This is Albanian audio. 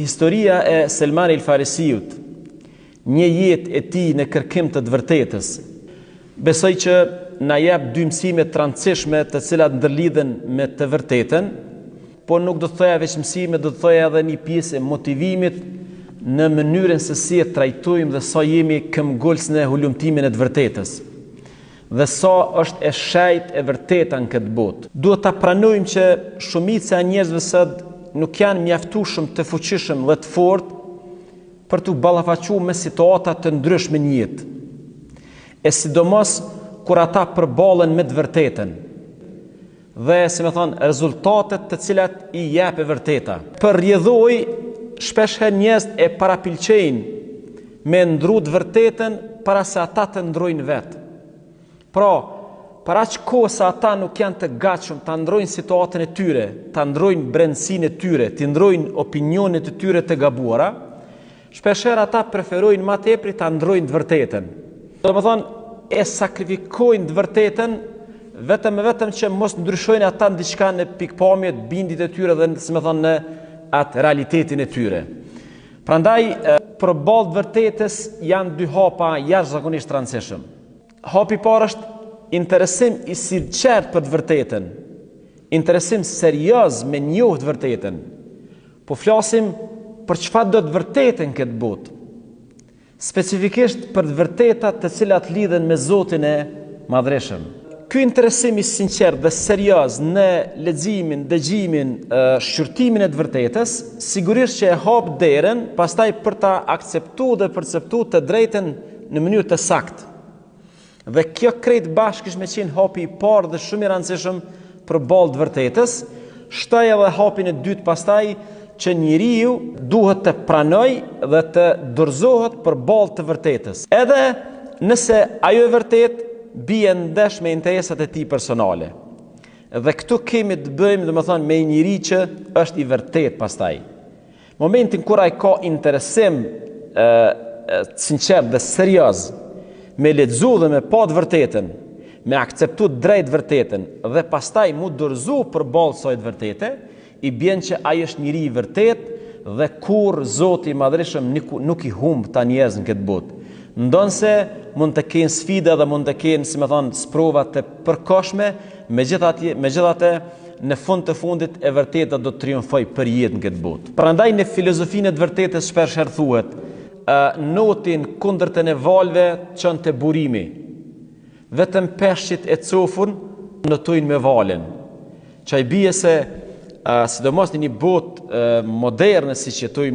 Historia e Selman el Farisiut, një jetë e tij në kërkim të vërtetës, besoj që na jep dy mësime të rëndësishme të cilat ndërlidhen me të vërtetën, por nuk do të thoja veç mësime, do të thoja edhe një pjesë e motivimit në mënyrën se si e trajtojmë dhe sa jemi këmbgulës në hulumtimin e të vërtetës dhe sa është e shejt e vërteta në këtë botë. Duhet ta pranojmë që shumica e njerëzve sot nuk janë mjaftueshëm të fuqishëm dhe të fortë për të ballafaqur me situata të ndryshme në jetë, e sidomos kur ata përballen me të vërtetën dhe, si më thonë, rezultatet të cilat i jep e vërteta. Për rrjedhoj, shpeshherë njerëz e parapilqejnë me ndru të vërtetën para se ata të ndrojnë vetë. Pra, para aq kohë sa ata nuk janë të gatshëm ta ndrojnë situatën e tyre, ta ndrojnë brendësinë e tyre, të ndrojnë opinionet e tyre të gabuara, shpeshherë ata preferojnë më tepër ta ndrojnë të vërtetën. Domethënë, e sakrifikojnë të vërtetën vetëm që mos ndryshojnë ata diçka në pikpamje të bindit e tyre dhe, si më thonë, në atë realitetin e tyre. Prandaj, përballë të vërtetës janë dy hapa jashtëzakonisht të rëndësishëm. Hapi i parë është interesim i sinqert për të vërtetën, interesim serioz me njohë të vërtetën. Po flasim për çfarë do të vërtetën këtë botë, specifikisht për të vërtetat të cilat lidhen me Zotin e Madhreshëm. Ky interesim i sinqert dhe serioz në leximin, dëgjimin, shqyrtimin e të vërtetës, sigurisht që e hap derën pastaj për ta akceptuar dhe perceptuar të drejtën në mënyrë të saktë. Dhe kjo krejt bashkë me qenë hapi i parë dhe shumë i rëndësishëm për balë të vërtetës, shtoj edhe hapin e dytë pastaj që njeriu duhet të pranoj dhe të dorëzohet për balë të vërtetës. Edhe nëse ajo e vërtet bie ndesh me interesat e tij personale. Dhe këtu kemi të bëjmë, domethënë, me njëri që është i vërtet pastaj. Momentin kur ai ka interesim sinqert dhe serioz me lexu dhe me pa të vërtetën, me akceptu drejt vërtetën dhe pastaj mu dorëzu për balë saj të vërtete, i bjen që ai është njëri i vërtet dhe kur Zoti i Madhreshëm nuk i humb ta njerëz në këtë botë. Ndonse mund të kenë sfida dhe mund të kenë, si më thonë, sprova të përkohshme, megjithatë në fund të fundit e vërteta do të triumfoj për jetë në këtë botë. Prandaj në filozofinë e të vërtetës shpesh thuhet, notin kundër të nevalve çon të burimi. Vetëm peshqit e cofun notojnë me valen. Çaj bie se sidomos në një botë moderne siç jetojmë